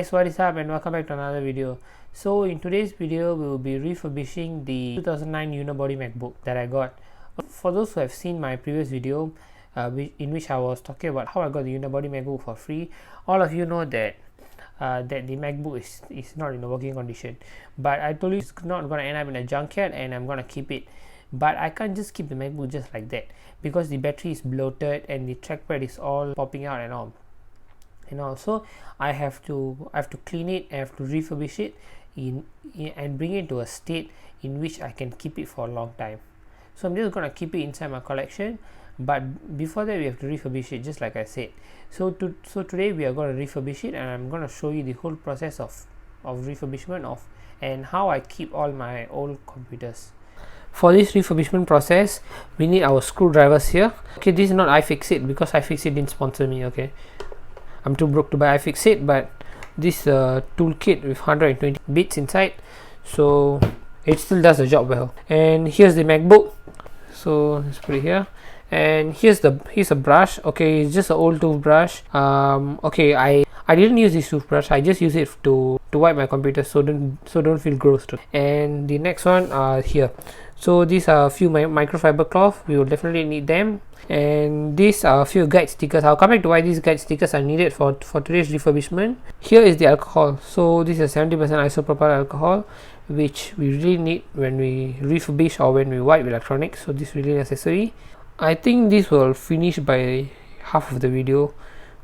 guys, what is up and welcome back to another video. So in today's video we will be refurbishing the 2009 Unibody MacBook that I got. For those who have seen my previous video in which I was talking about how I got the Unibody MacBook for free, all of you know that that the MacBook is not in a working condition, but I told you it's not going to end up in a junkyard and I'm going to keep it. But I can't just keep the MacBook just like that because the battery is bloated and the trackpad is all popping out and all. And also I have to clean it, I have to refurbish it and bring it to a state in which I can keep it for a long time. So I'm just gonna keep it inside my collection, but before that we have to refurbish it, just like I said. So today we are going to refurbish it, and I'm going to show you the whole process of refurbishment and how I keep all my old computers. For this refurbishment process, we need our screwdrivers here. Okay, this is not iFixit because iFixit didn't sponsor me. Okay, I'm too broke to buy iFixit, but this toolkit with 120 bits inside, so it still does the job well. And here's the MacBook, so let's put it here. And here's a brush. Okay, it's just an old toothbrush. Okay, I didn't use this toothbrush, I just use it to wipe my computer, so don't feel gross too. And the next one here, so these are a few microfiber cloth, we will definitely need them. And these are a few guide stickers. I'll come back to why these guide stickers are needed for today's refurbishment. Here is the alcohol, so this is 70% isopropyl alcohol, which we really need when we refurbish or when we wipe electronics, so this is really necessary. I think this will finish by half of the video,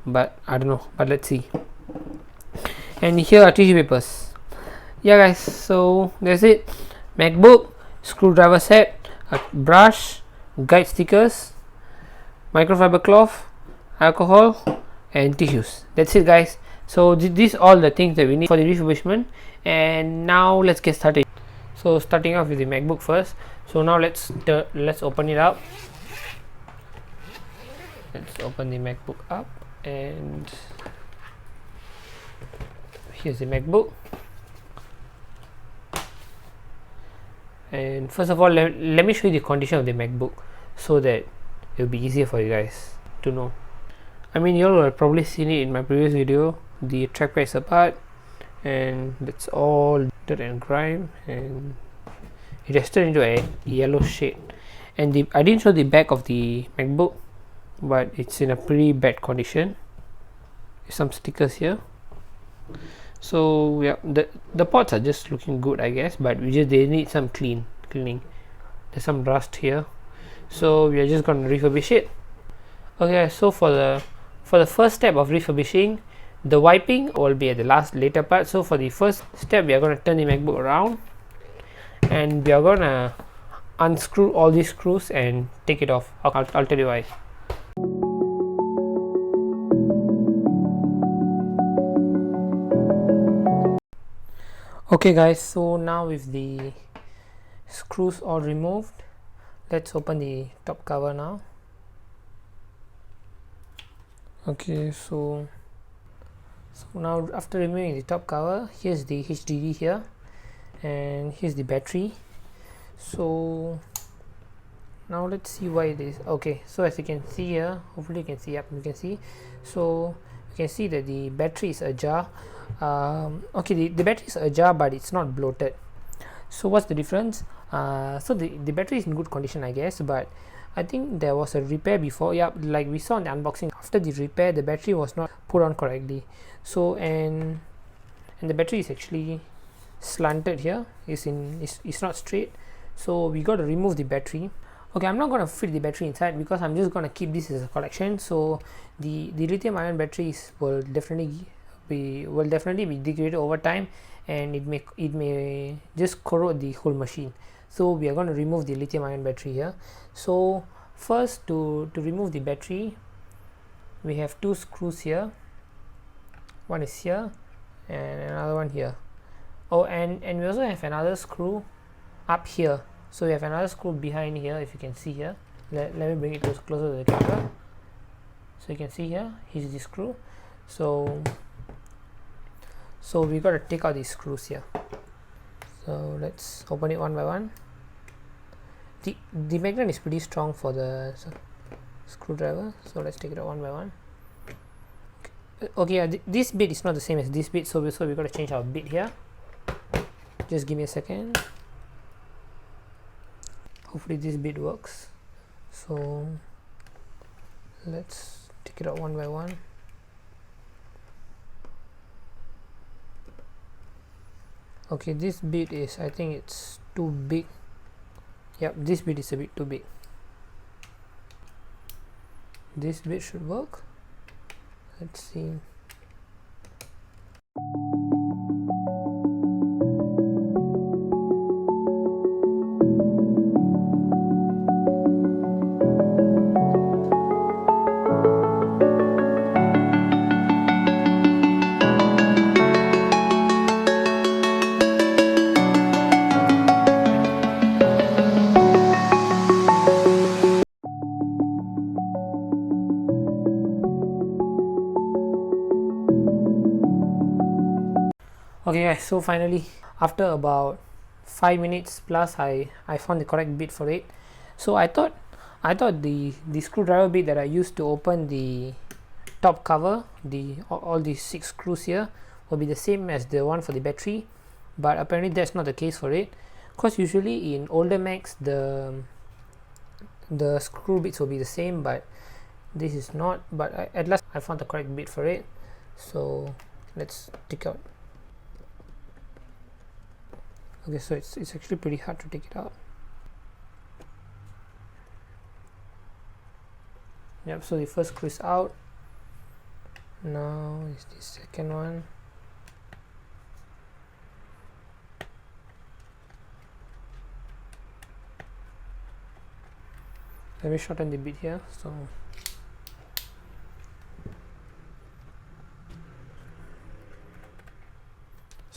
but I don't know, but let's see. And here are tissue papers. Yeah guys, so that's it. MacBook, screwdriver set, a brush, guide stickers, microfiber cloth, alcohol, and tissues. That's it guys. So these are all the things that we need for the refurbishment, and now let's get started. So starting off with the MacBook first. So now let's open it up. Let's open the MacBook up, and here's the MacBook. And first of all, let me show you the condition of the MacBook so that it will be easier for you guys to know. I mean, you all have probably seen it in my previous video. The trackpad is apart and that's all dirt and grime, and it has turned into a yellow shade. And I didn't show the back of the MacBook, but it's in a pretty bad condition. Some stickers here. So yeah, the ports are just looking good, I guess, but they need some cleaning. There's some rust here, so we are just going to refurbish it. Okay, so for the first step of refurbishing, the wiping will be at the later part. So for the first step, we are going to turn the MacBook around, and we are going to unscrew all these screws and take it off. I'll tell you why. Okay guys, so now with the screws all removed, let's open the top cover now. Okay, so now after removing the top cover, here's the HDD here, and here's the battery. So now let's see why it is. Okay, so as you can see here, hopefully you can see, you can see. So you can see that the battery is ajar. Okay, the battery is ajar, but it's not bloated. So what's the difference? So the battery is in good condition, I guess, but I think there was a repair before. Yeah, like we saw in the unboxing, after the repair the battery was not put on correctly. So and the battery is actually slanted here, it's not straight, so we got to remove the battery. Okay, I'm not going to fit the battery inside because I'm just going to keep this as a collection. So the lithium-ion batteries will definitely be degraded over time, and it may just corrode the whole machine. So we are going to remove the lithium-ion battery here. So first, to remove the battery, we have two screws here. One is here and another one here. Oh, and we also have another screw up here. So we have another screw behind here, if you can see here. Let me bring it closer to the camera. So you can see here, here's the screw. So we got to take out these screws here. So let's open it one by one. The magnet is pretty strong for the screwdriver, so let's take it out one by one. Okay, this bit is not the same as this bit, so we got to change our bit here. Just give me a second. Hopefully this bit works. So let's take it out one by one. Okay, this bit is, I think it's too big. Yep, this bit is a bit too big. This bit should work. Let's see. Okay guys, so finally after about 5 minutes plus I found the correct bit for it. So I thought the screwdriver bit that I used to open the top cover, all these 6 screws here, will be the same as the one for the battery, but apparently that's not the case for it, because usually in older Macs the screw bits will be the same, but this is not. But at last I found the correct bit for it, so let's take out. Okay, so it's actually pretty hard to take it out. Yep, so the first screw is out. Now is the second one. Let me shorten the bit here. So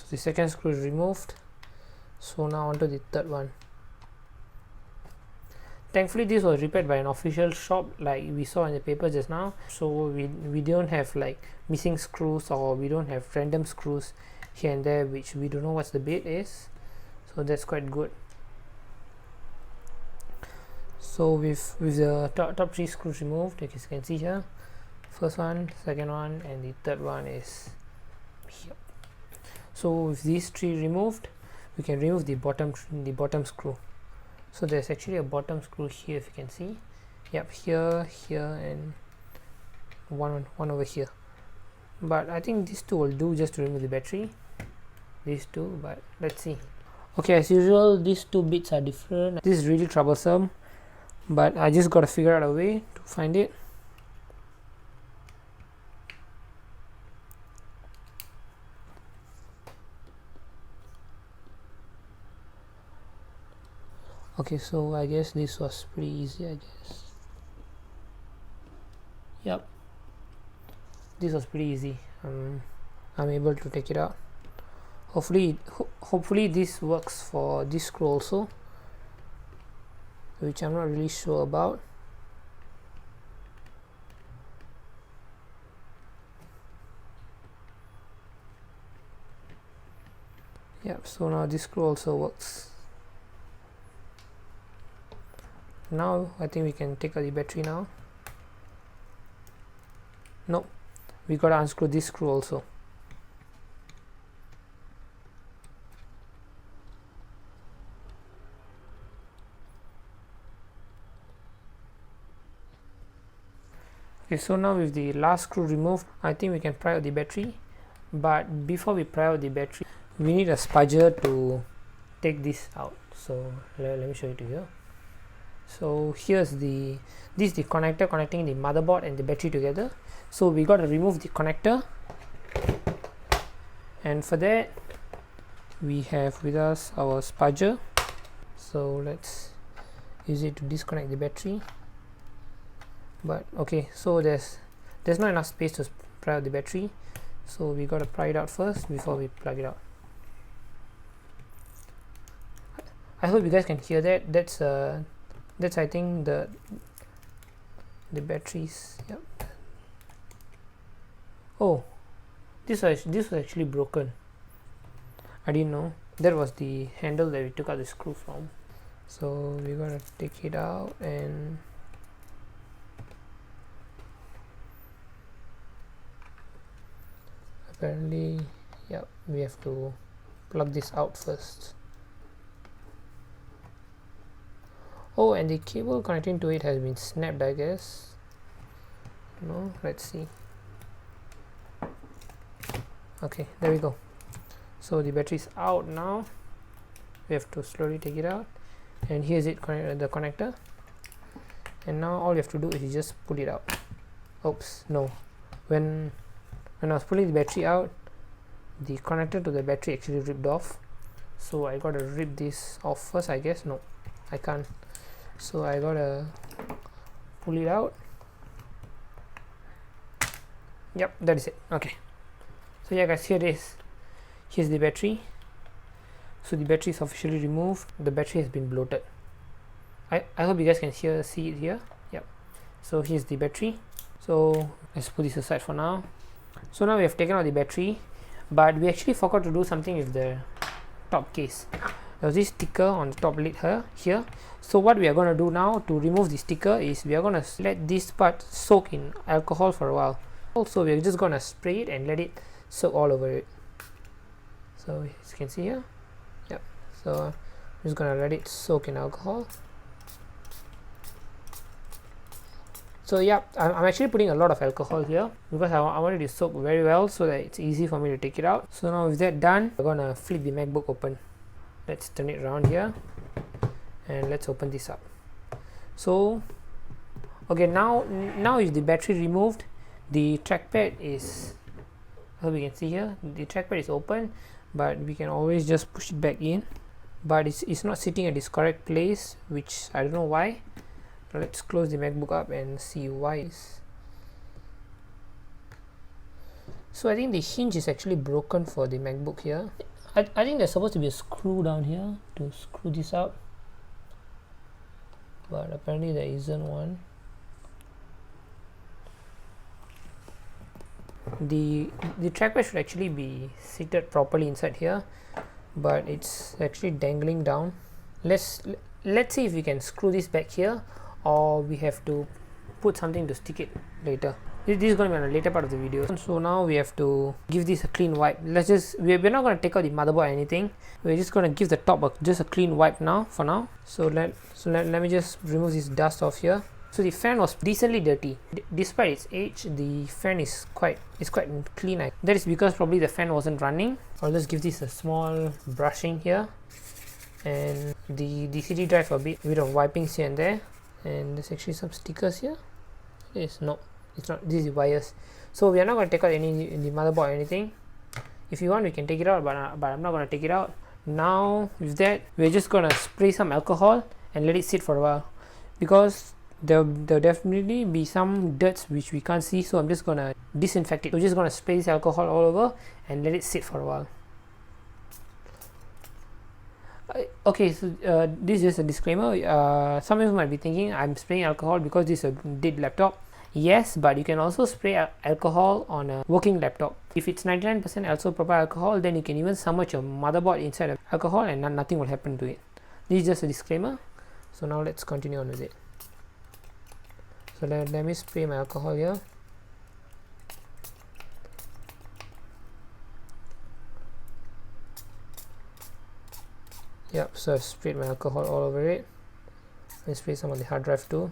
the second screw is removed. So now onto the third one. Thankfully this was repaired by an official shop like we saw in the paper just now, so we don't have like missing screws, or we don't have random screws here and there which we don't know what the bit is, so that's quite good. So with the top 3 screws removed, as you can see here, first one, second one, and the third one is here. So with these 3 removed, we can remove the bottom screw. So there's actually a bottom screw here, if you can see. Yep, here, and one over here. But I think these 2 will do just to remove the battery. These 2, but let's see. Okay, as usual, these 2 bits are different. This is really troublesome, but I just got to figure out a way to find it. Okay, so I guess this was pretty easy, I guess. Yep, this was pretty easy. I'm able to take it out. Hopefully this works for this screw also, which I'm not really sure about. Yep, so now this screw also works. Now I think we can take out the battery now. Nope, we gotta unscrew this screw also. Okay, so now with the last screw removed, I think we can pry out the battery. But before we pry out the battery, we need a spudger to take this out. So let me show it to you. So here's this is the connector connecting the motherboard and the battery together. So we got to remove the connector, and for that we have with us our spudger. So let's use it to disconnect the battery. But okay, so there's not enough space to pry out the battery, so we got to pry it out first before we plug it out. I hope you guys can hear that. That's I think the batteries. Yep. Oh, this was actually broken. I didn't know. That was the handle that we took out the screw from. So we're gonna take it out and Apparently, yeah, we have to plug this out first. Oh, and the cable connecting to it has been snapped, I guess. No, let's see. Okay, there we go. So the battery is out now. We have to slowly take it out, and here's it, the connector. And now all you have to do is you just pull it out. Oops, no. When I was pulling the battery out, the connector to the battery actually ripped off. So I gotta rip this off first, I guess. No, I can't. So I gotta pull it out. Yep, that is it. Okay. So yeah guys, here it is. Here's the battery. So the battery is officially removed. The battery has been bloated. I hope you guys can see it here. Yep. So here's the battery. So let's put this aside for now. So now we have taken out the battery, but we actually forgot to do something with the top case. There was this sticker on the top lid here. So what we are going to do now to remove the sticker is we are going to let this part soak in alcohol for a while. Also, we are just going to spray it and let it soak all over it. So as you can see here, yep. So I'm just going to let it soak in alcohol. So yeah, I'm actually putting a lot of alcohol here because I want it to soak very well so that it's easy for me to take it out. So now with that done, we're gonna flip the MacBook open. Let's turn it around here and let's open this up. So okay, now is the battery removed. The trackpad is, I hope you can see here, the trackpad is open, but we can always just push it back in, but it's not sitting at its correct place, which I don't know why. Let's close the MacBook up and see why. So I think the hinge is actually broken for the MacBook here. I think there's supposed to be a screw down here to screw this up, but apparently there isn't one. The trackpad should actually be seated properly inside here, but it's actually dangling down. Let's see if we can screw this back here, or we have to put something to stick it later. This is going to be on a later part of the video. So now we have to give this a clean wipe. We're not going to take out the motherboard or anything. We're just going to give the top just a clean wipe now for now. So let me just remove this dust off here. So the fan was decently dirty. Despite its age, the fan is quite clean. That is because probably the fan wasn't running. I'll just give this a small brushing here, and the CD drive a bit of wiping here and there. And there's actually some stickers here. No, it's not. This is wires. So we are not going to take out the motherboard or anything. If you want, we can take it out, but I'm not going to take it out. Now with that, we're just going to spray some alcohol and let it sit for a while, because there'll definitely be some dirts which we can't see. So I'm just going to disinfect it. We're just going to spray this alcohol all over and let it sit for a while. Okay, so this is just a disclaimer. Some of you might be thinking I'm spraying alcohol because this is a dead laptop. Yes, but you can also spray alcohol on a working laptop. If it's 99% isopropyl alcohol, then you can even submerge your motherboard inside of alcohol and nothing will happen to it. This is just a disclaimer. So now let's continue on with it. So let me spray my alcohol here. Yep, so I've sprayed my alcohol all over it. Let's spray some on the hard drive too.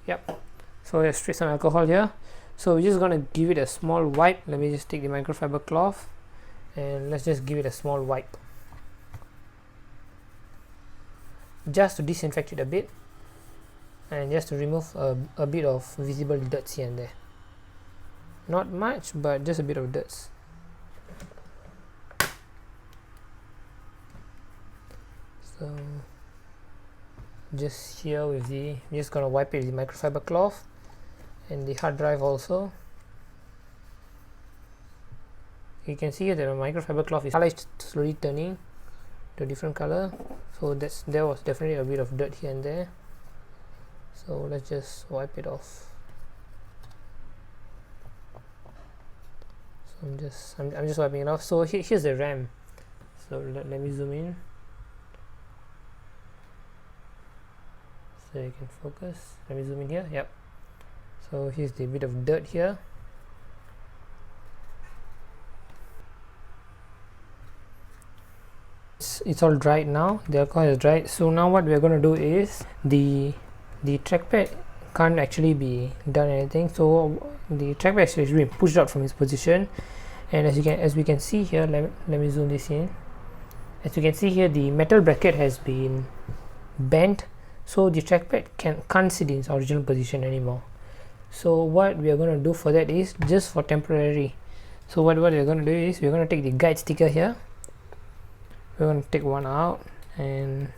Yep, so let's spray some alcohol here. So we're just gonna give it a small wipe. Let me just take the microfiber cloth and let's just give it a small wipe, just to disinfect it a bit and just to remove a bit of visible dirt here and there. Not much, but just a bit of dirt. So just here with I'm just gonna wipe it with the microfiber cloth and the hard drive also. You can see here that the microfiber cloth is slowly turning to a different color. So there was definitely a bit of dirt here and there. So let's just wipe it off. I'm just wiping it off. So here's the RAM. So let me zoom in. so you can focus. Let me zoom in here. Yep, so here's the bit of dirt here. It's all dried now, the alcohol is dried. So now what we're going to do is the trackpad can't actually be done anything, so the trackpad actually has been pushed out from its position, and as we can see here, let me zoom this in. As you can see here, the metal bracket has been bent, so the trackpad can't sit in its original position anymore. So what we are going to do for that is just for temporary. So what we're going to do is we're going to take the guide sticker here. We're going to take one out and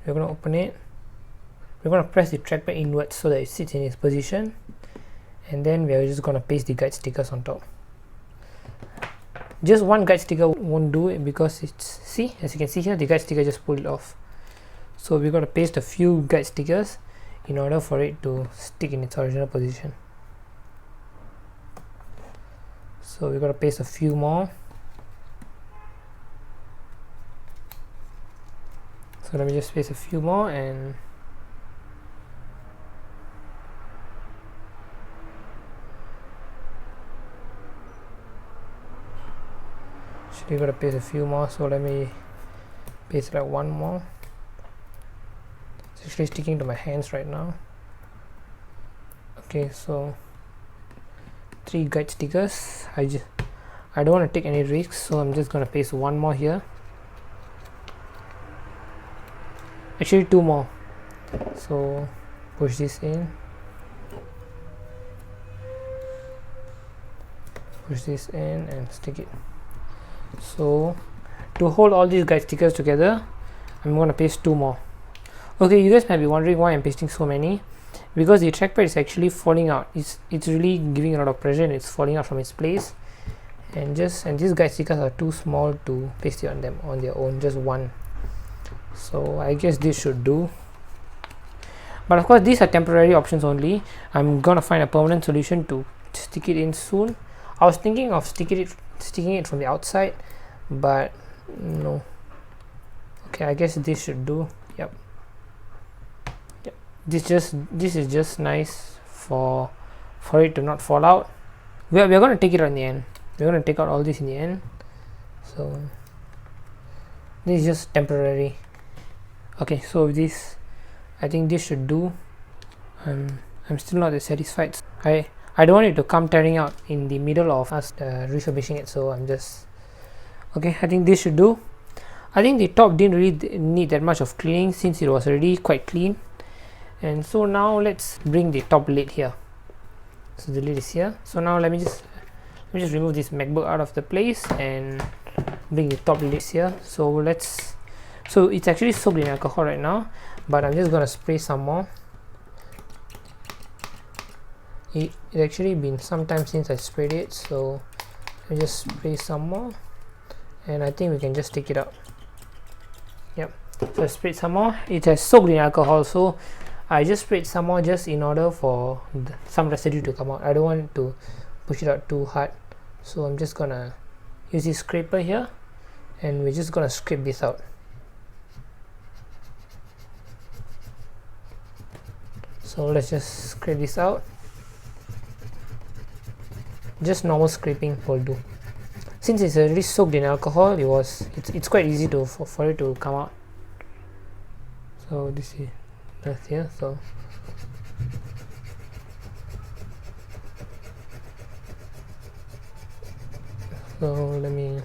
we're going to open it. We're going to press the trackpad inwards so that it sits in its position, and then we are just going to paste the guide stickers on top. Just one guide sticker won't do it because as you can see here, the guide sticker just pulled it off. So we're going to paste a few guide stickers in order for it to stick in its original position. So we're going to paste a few more. So let me just paste a few more, and actually got to paste a few more, so let me paste like one more. It's actually sticking to my hands right now. Okay, so 3 guide stickers. I don't want to take any risks, so I'm just going to paste one more here. Actually 2 more. So push this in, push this in and stick it. So to hold all these guide stickers together, I'm going to paste 2 more. Okay, you guys might be wondering why I'm pasting so many. Because the trackpad is actually falling out. It's really giving a lot of pressure and it's falling out from its place. And these guide stickers are too small to paste it on them on their own, just one. So I guess this should do. But of course these are temporary options only. I'm gonna find a permanent solution to stick it in soon. I was thinking of sticking it from the outside, but no. Okay, I guess this should do. Yep. This is just nice for it to not fall out. We're going to take it out in the end. We're going to take out all this in the end. So this is just temporary. Okay, so this, I think this should do. I'm still not that satisfied. I don't want it to come tearing out in the middle of us refurbishing it, so I'm just okay. I think this should do. I think the top didn't really need that much of cleaning since it was already quite clean. And so now let's bring the top lid here. So the lid is here. So now let me just remove this MacBook out of the place and bring the top lid here. So it's actually soaked in alcohol right now, but I'm just gonna spray some more. It actually been some time since I sprayed it, so I just spray some more, and I think we can just take it out. Yep. So I sprayed some more. It has soaked in alcohol, so I just sprayed some more just in order for some residue to come out. I don't want to push it out too hard, so I'm just gonna use this scraper here, and we're just gonna scrape this out. So let's just scrape this out. Just normal scraping will do. Since it's already soaked in alcohol, it's quite easy for it to come out. So this is that's here. So let me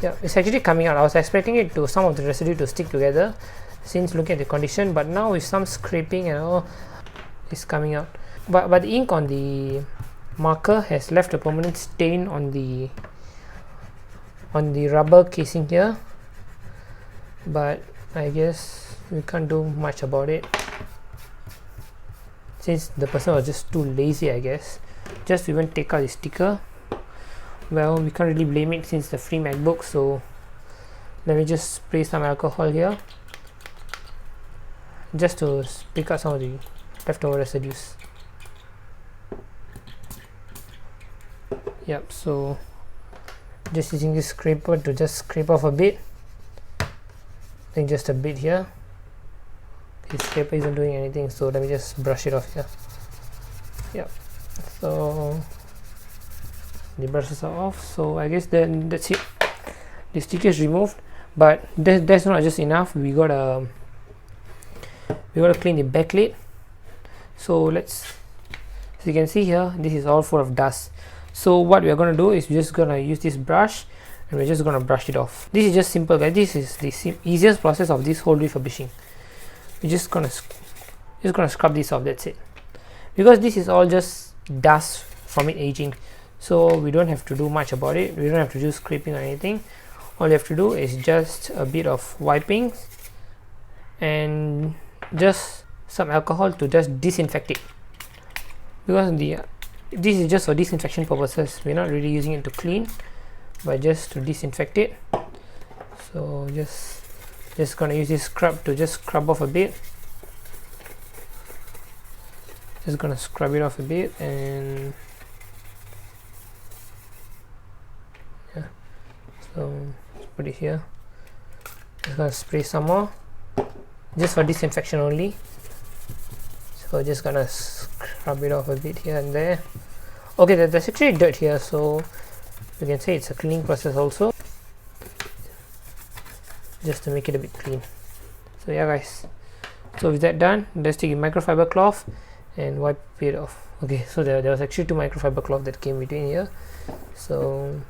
yeah, it's actually coming out. I was expecting it to some of the residue to stick together since looking at the condition, but now with some scraping and all, it's coming out. But the ink on the marker has left a permanent stain on the rubber casing here, but I guess we can't do much about it since the person was just too lazy, I guess, just to even take out the sticker. Well, we can't really blame it since the free MacBook. So let me just spray some alcohol here just to pick out some of the leftover residues. Yep, so just using this scraper to just scrape off a bit. I think just a bit here. This scraper isn't doing anything, so let me just brush it off here. Yep, so the brushes are off, so I guess then that's it. The sticker is removed, but that's not just enough. We gotta clean the backplate. So as you can see here, this is all full of dust. So what we are going to do is we're just going to use this brush and we're just going to brush it off. This is just simple, guys. This is the easiest process of this whole refurbishing. We're just gonna scrub this off. That's it, because this is all just dust from it aging, so we don't have to do much about it. We don't have to do scraping or anything. All you have to do is just a bit of wiping and just some alcohol to just disinfect it, because this is just for disinfection purposes. We're not really using it to clean, but just to disinfect it. So just gonna use this scrub to just scrub off a bit. Just gonna scrub it off a bit, and yeah, so put it here. Just gonna spray some more, just for disinfection only. So just gonna scrub it off a bit here and there. Okay, there's actually dirt here, so you can say it's a cleaning process also, just to make it a bit clean. So yeah, guys, so with that done, let's take a microfiber cloth and wipe it off. Okay, so there was actually 2 microfiber cloth that came between here, so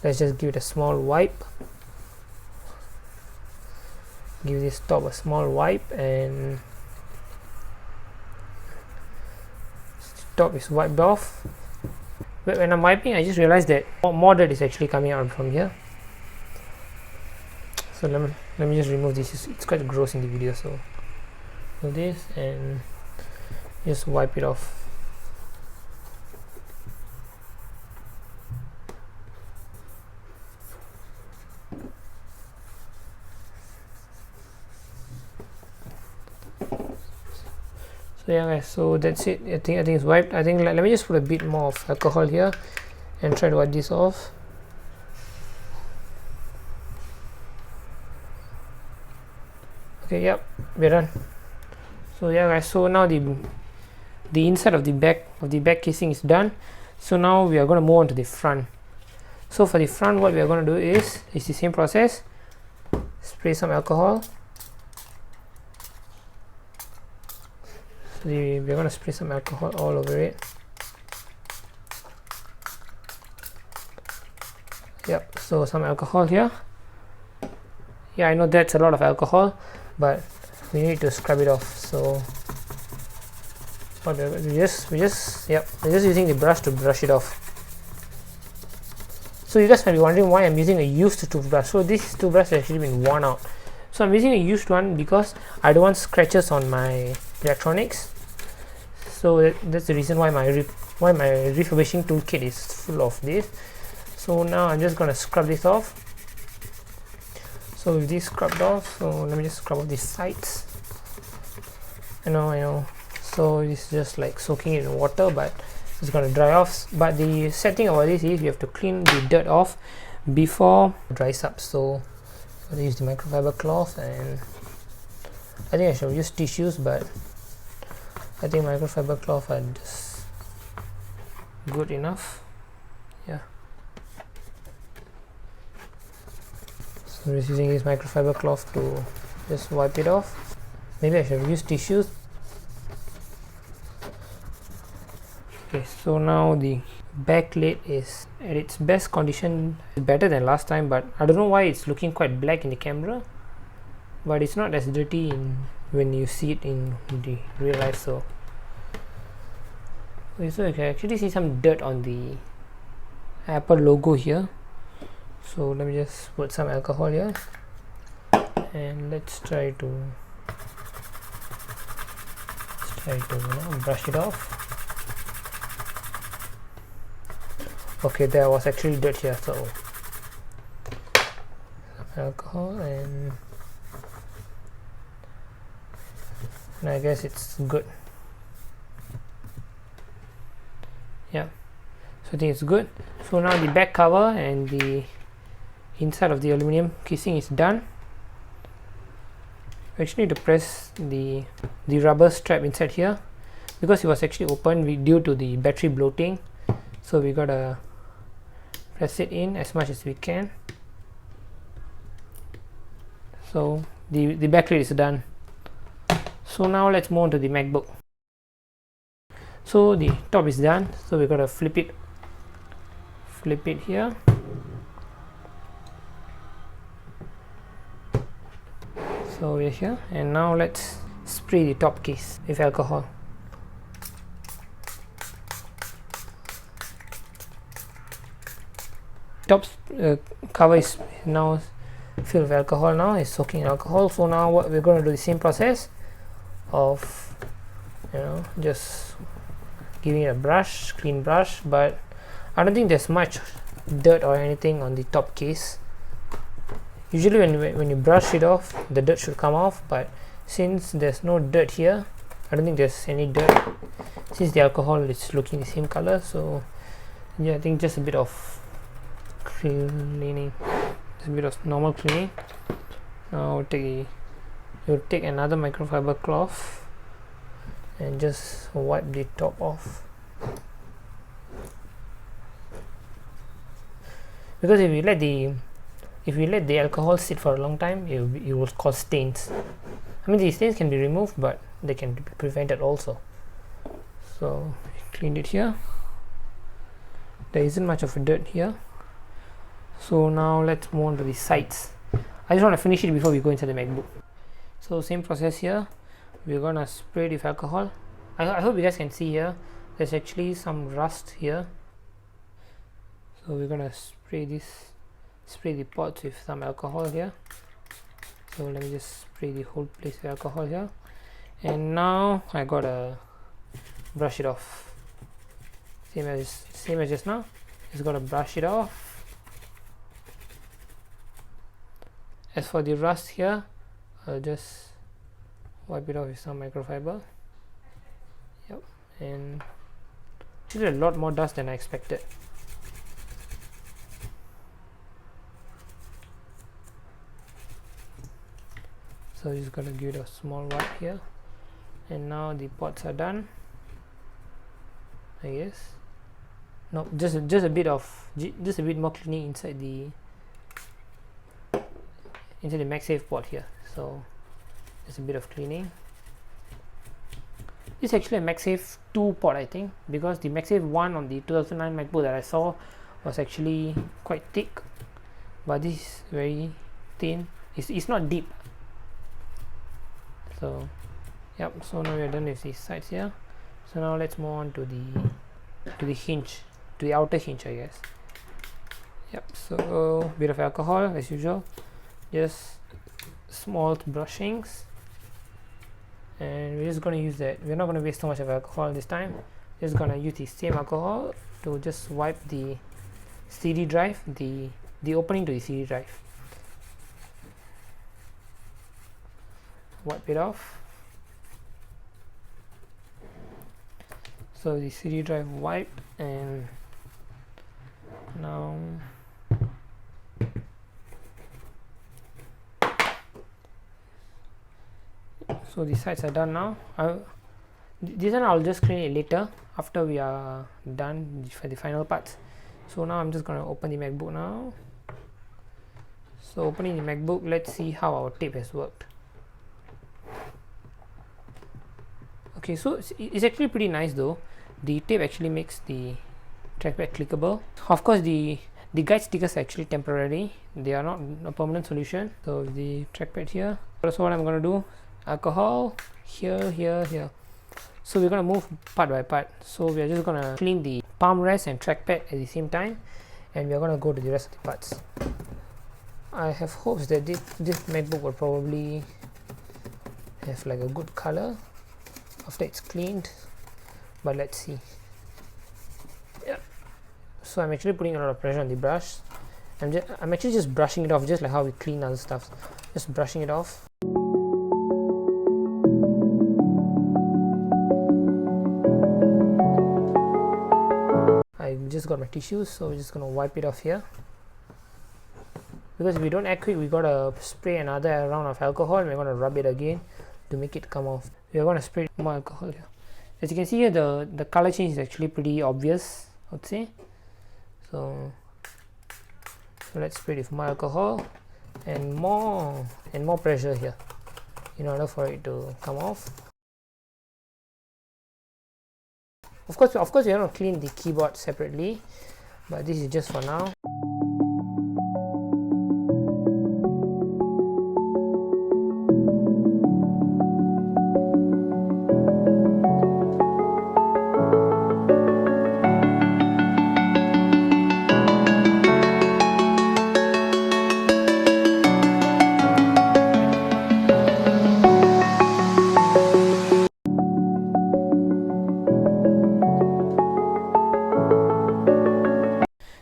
let's just give it a small wipe. Give this top a small wipe, and top is wiped off. But when I'm wiping, I just realized that more dirt is actually coming out from here. So let me just remove this. It's quite gross in the video, so do this and just wipe it off. So yeah, guys, so that's it. I think it's wiped. I think let me just put a bit more of alcohol here and try to wipe this off. Okay, yep, we're done. So yeah, guys, so now the inside of the back casing is done. So now we are going to move on to the front. So for the front, what we are going to do is the same process. Spray some alcohol. So we're going to spray some alcohol all over it. Yep, so some alcohol here. Yeah, I know that's a lot of alcohol, but we need to scrub it off. So what we're just using the brush to brush it off. So you guys might be wondering why I'm using a used toothbrush. So this toothbrush has actually been worn out, so I'm using a used one because I don't want scratches on my electronics. So that's the reason why my refurbishing toolkit is full of this. So now I'm just gonna scrub this off. So with this scrubbed off, so let me just scrub off these sides. I know, so it's just like soaking it in water, but it's gonna dry off. But the sad thing about this is you have to clean the dirt off before it dries up. So I'm gonna use the microfiber cloth, and I think I should use tissues, but I think microfiber cloth are just good enough. Yeah, so I'm just using this microfiber cloth to just wipe it off. Maybe I should use tissues. Okay, so now the backplate is at its best condition, better than last time, but I don't know why it's looking quite black in the camera, but it's not as dirty when you see it in the real life. So you can actually see some dirt on the Apple logo here. So let me just put some alcohol here, and let's try to brush it off. Okay, there was actually dirt here, so some alcohol, and I guess it's good. Yeah, So I think it's good. So now the back cover and the inside of the aluminum casing is done. We actually need to press the rubber strap inside here because it was actually open due to the battery bloating. So we gotta press it in as much as we can. So the back lid is done. So now let's move on to the MacBook. So the top is done, so we gotta flip it here. So we're here, and now let's spray the top case with alcohol. Top cover is now filled with alcohol. Now it's soaking in alcohol. So now what we're going to do the same process of, you know, just giving it a brush, clean brush, but I don't think there's much dirt or anything on the top case. Usually when you brush it off, the dirt should come off, but since there's no dirt here, I don't think there's any dirt since the alcohol is looking the same color. So yeah, I think just a bit of cleaning, just a bit of normal cleaning. Now you'll take another microfiber cloth and just wipe the top off, because if you let the alcohol sit for a long time, it will cause stains. I mean, these stains can be removed, but they can be prevented also. So cleaned it here. There isn't much of a dirt here. So now let's move on to the sides. I just want to finish it before we go into the MacBook. So same process here. We're gonna spray it with alcohol. I hope you guys can see here. There's actually some rust here. So we're gonna spray the pots with some alcohol here. So let me just spray the whole place with alcohol here. And now I gotta brush it off. Same as just now. Just gotta brush it off. As for the rust here, I'll just wipe it off with some microfiber. Yep, and actually a lot more dust than I expected. So just gotta give it a small wipe here, and now the pots are done, I guess. No, just a bit more cleaning inside the MagSafe pot here. So just a bit of cleaning. This is actually a MagSafe 2 pot, I think, because the MagSafe 1 on the 2009 MacBook that I saw was actually quite thick, but this is very thin. It's not deep. So yep, so now we're done with these sides here. So now let's move on to the hinge, to the outer hinge, I guess. Yep, so bit of alcohol as usual, just small brushings, and we're just going to use that. We're not going to waste so much of alcohol this time. Just going to use the same alcohol to just wipe the CD drive, the opening to the CD drive. Wipe it off. So the CD drive wiped, and now so the sides are done now. This one I'll just clean it later after we are done for the final parts. So now I'm just going to open the MacBook now. So opening the MacBook, let's see how our tape has worked. Okay, so it's actually pretty nice though. The tape actually makes the trackpad clickable. Of course, the guide stickers are actually temporary. They are not a permanent solution. So the trackpad here. So what I'm going to do, alcohol here, here, here. So we're going to move part by part. So we're just going to clean the palm rest and trackpad at the same time, and we're going to go to the rest of the parts. I have hopes that this MacBook will probably have like a good color after it's cleaned, but let's see. Yeah, so I'm actually putting a lot of pressure on the brush. I'm actually just brushing it off, just like how we clean other stuff, just brushing it off. I've just got my tissues, so we're just gonna wipe it off here. Because if we don't act quick, we gotta spray another round of alcohol and we're gonna rub it again to make it come off. We're gonna spray more alcohol here. As you can see here, the color change is actually pretty obvious, I would say. So let's spray it with more alcohol and more pressure here in order for it to come off. Of course we are going to clean the keyboard separately, but this is just for now.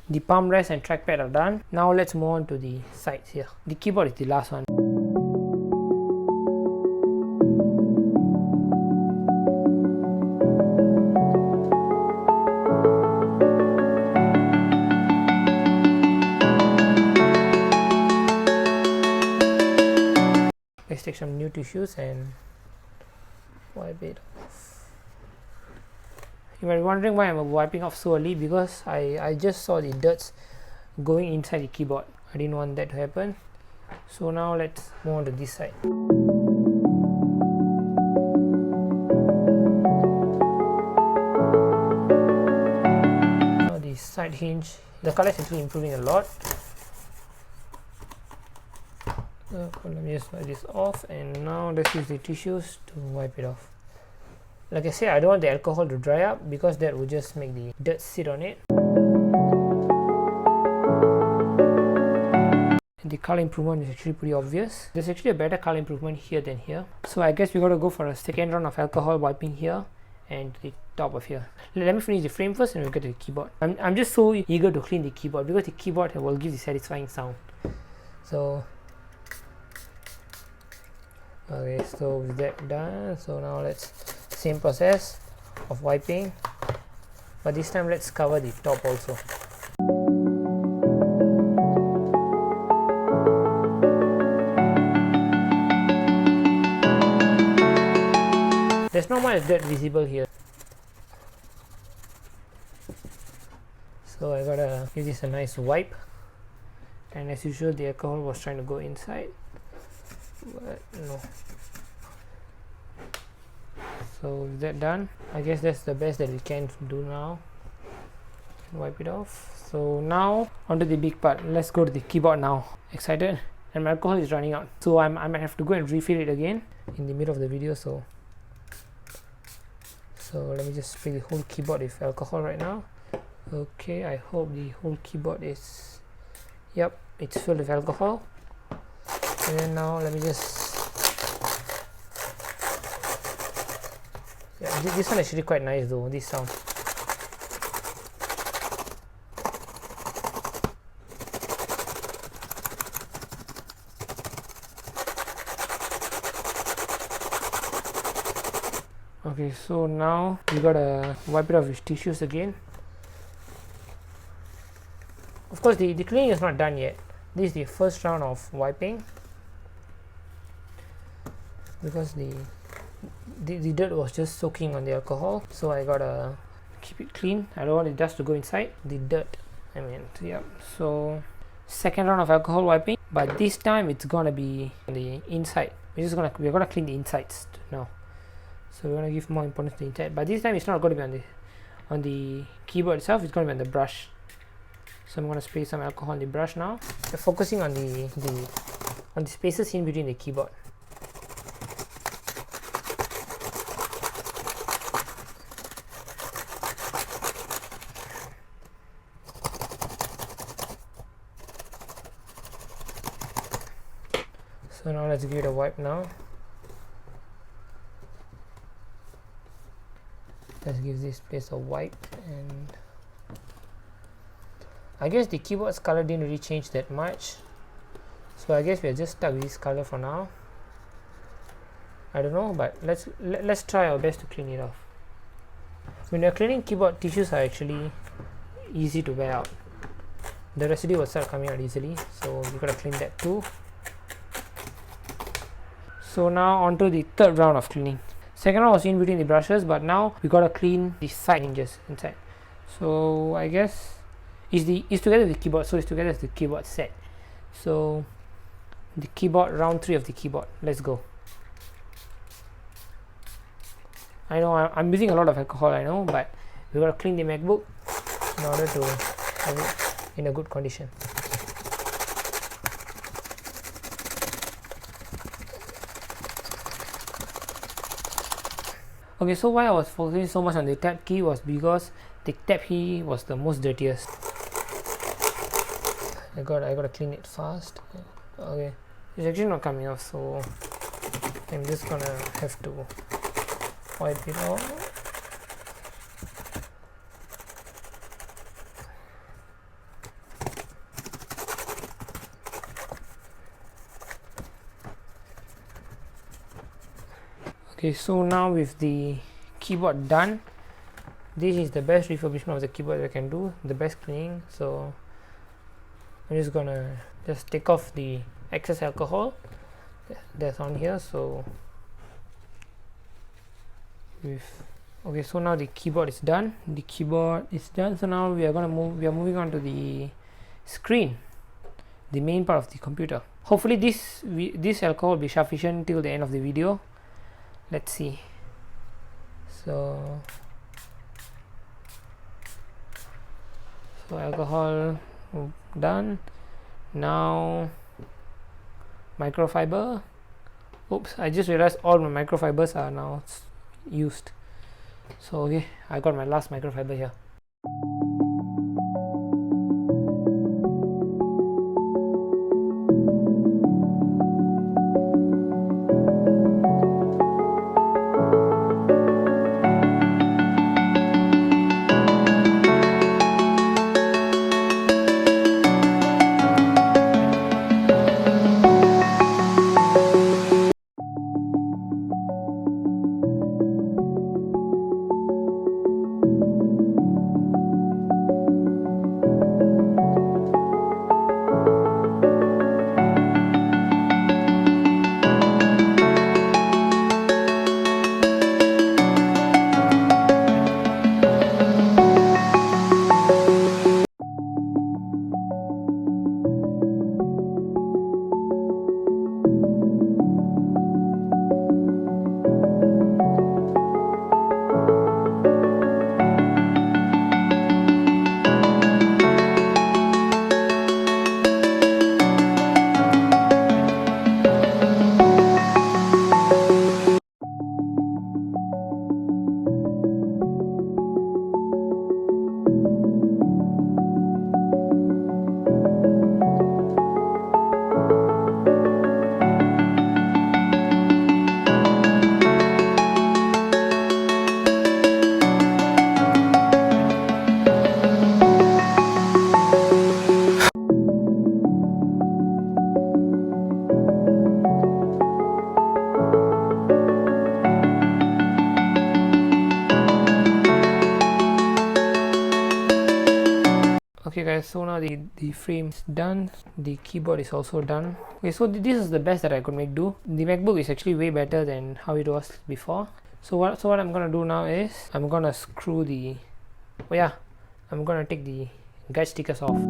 The palm rest and trackpad are done. Now let's move on to the sides here. The keyboard is the last one. Let's take some new tissues and wipe it off. You might be wondering why I'm wiping off so early, because I just saw the dirts going inside the keyboard. I didn't want that to happen. So now let's move on to this side. Now the side hinge, the color is actually improving a lot. Let me just wipe this off, and now let's use the tissues to wipe it off. Like I said, I don't want the alcohol to dry up because that would just make the dirt sit on it. And the color improvement is actually pretty obvious. There's actually a better color improvement here than here. So I guess we got to go for a second round of alcohol wiping here and the top of here. Let me finish the frame first and we'll get to the keyboard. I'm just so eager to clean the keyboard because the keyboard will give the satisfying sound. So okay, so with that done, so now let's same process of wiping, but this time let's cover the top also. There's not much dirt visible here, so I gotta give this a nice wipe, and as usual the alcohol was trying to go inside, but no. So with that done, I guess that's the best that we can do now. Wipe it off. So now onto the big part. Let's go to the keyboard now. Excited? And my alcohol is running out, so I might have to go and refill it again in the middle of the video. So let me just spray the whole keyboard with alcohol right now. Okay, I hope the whole keyboard is, yep, it's filled with alcohol. And then now let me just, yeah, this one is actually quite nice though, this sound. Okay, so now we gotta wipe it off with tissues again. Of course the cleaning is not done yet. This is the first round of wiping because the dirt was just soaking on the alcohol, so I gotta keep it clean. I don't want the dust to go inside the dirt, I mean, yeah. So second round of alcohol wiping, but this time it's gonna be on the inside. We're gonna clean the insides now. So we're gonna give more importance to the inside, but this time it's not going to be on the keyboard itself. It's going to be on the brush. So I'm going to spray some alcohol on the brush now. We're focusing on the spaces in between the keyboard. So now let's give it a wipe now. Let's give this place a wipe, and I guess the keyboard's color didn't really change that much, so I guess we're just stuck with this color for now. I don't know, but let's try our best to clean it off. When you're cleaning keyboard, tissues are actually easy to wear out. The residue will start coming out easily, so we gotta clean that too. So now onto the third round of cleaning. Second round was in between the brushes, but now we gotta clean the side hinges inside. So I guess it's together with the keyboard, so it's together with the keyboard set. So the keyboard, round 3 of the keyboard. Let's go. I know I'm using a lot of alcohol, I know, but we gotta clean the MacBook in order to have it in a good condition. Okay, so why I was focusing so much on the tab key was because the tab key was the most dirtiest. I gotta clean it fast. Okay, it's actually not coming off, so I'm just gonna have to wipe it off. Okay, so now with the keyboard done, this is the best refurbishment of the keyboard I can do, the best cleaning. So I'm just gonna take off the excess alcohol that's on here. So okay, so now the keyboard is done. So now we are moving on to the screen, the main part of the computer. Hopefully this alcohol will be sufficient till the end of the video. Let's see. So alcohol done. Now microfiber. Oops, I just realized all my microfibers are now used. So okay, I got my last microfiber here. Okay guys, so now the frame is done, the keyboard is also done. Okay, so this is the best that I could make do. The MacBook is actually way better than how it was before. So what I'm gonna do now is I'm gonna screw the I'm gonna take the guide stickers off.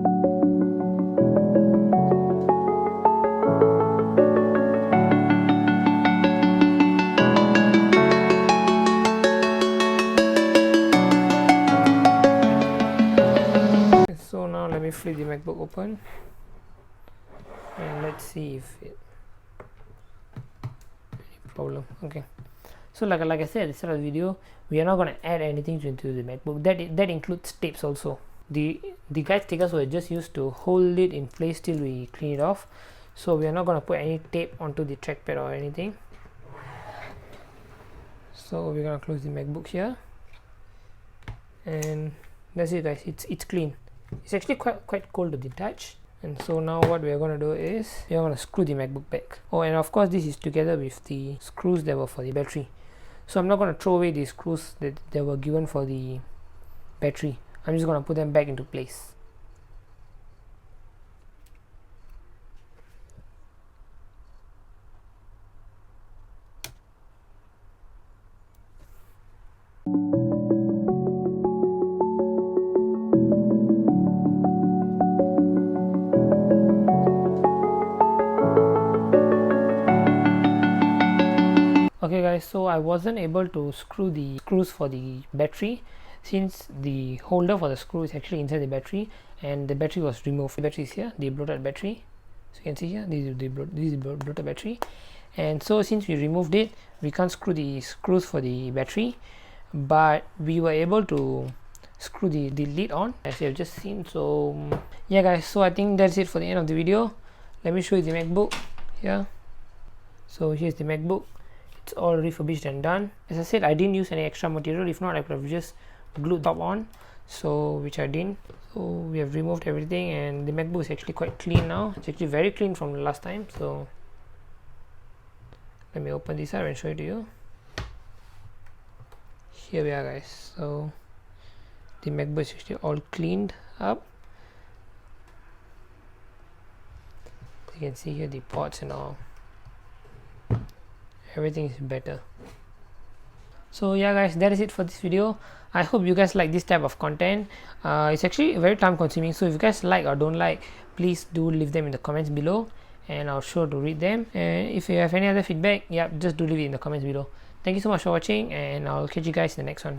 So now let me flip the MacBook open and let's see if it any problem. Okay, so like I said at the start of the video, we are not going to add anything into the MacBook. That includes tapes also. The guide stickers were just used to hold it in place till we clean it off, so we are not going to put any tape onto the trackpad or anything. So we're going to close the MacBook here, and that's it guys. It's clean. It's actually quite cold to the touch. And so now what we are going to do is we are going to screw the MacBook back. Oh, and of course this is together with the screws that were for the battery. So I'm not going to throw away the screws that were given for the battery. I'm just going to put them back into place. Okay guys, so I wasn't able to screw the screws for the battery since the holder for the screw is actually inside the battery and the battery was removed. The battery is here, the bloated battery. So you can see here, this is the bloated battery. And so since we removed it, we can't screw the screws for the battery, but we were able to screw the lid on as you have just seen. So yeah guys, so I think that's it for the end of the video. Let me show you the MacBook here. So here's the MacBook. It's all refurbished and done. As I said, I didn't use any extra material. If not, I could have just glued top on, so which I didn't. So we have removed everything and the MacBook is actually quite clean now. It's actually very clean from the last time. So let me open this up and show it to you. Here we are guys. So the MacBook is actually all cleaned up. You can see here the ports and all. Everything is better. So yeah guys, that is it for this video. I hope you guys like this type of content. It's actually very time consuming, so if you guys like or don't like, please do leave them in the comments below and I'll sure to read them. And if you have any other feedback, yeah, just do leave it in the comments below. Thank you so much for watching and I'll catch you guys in the next one.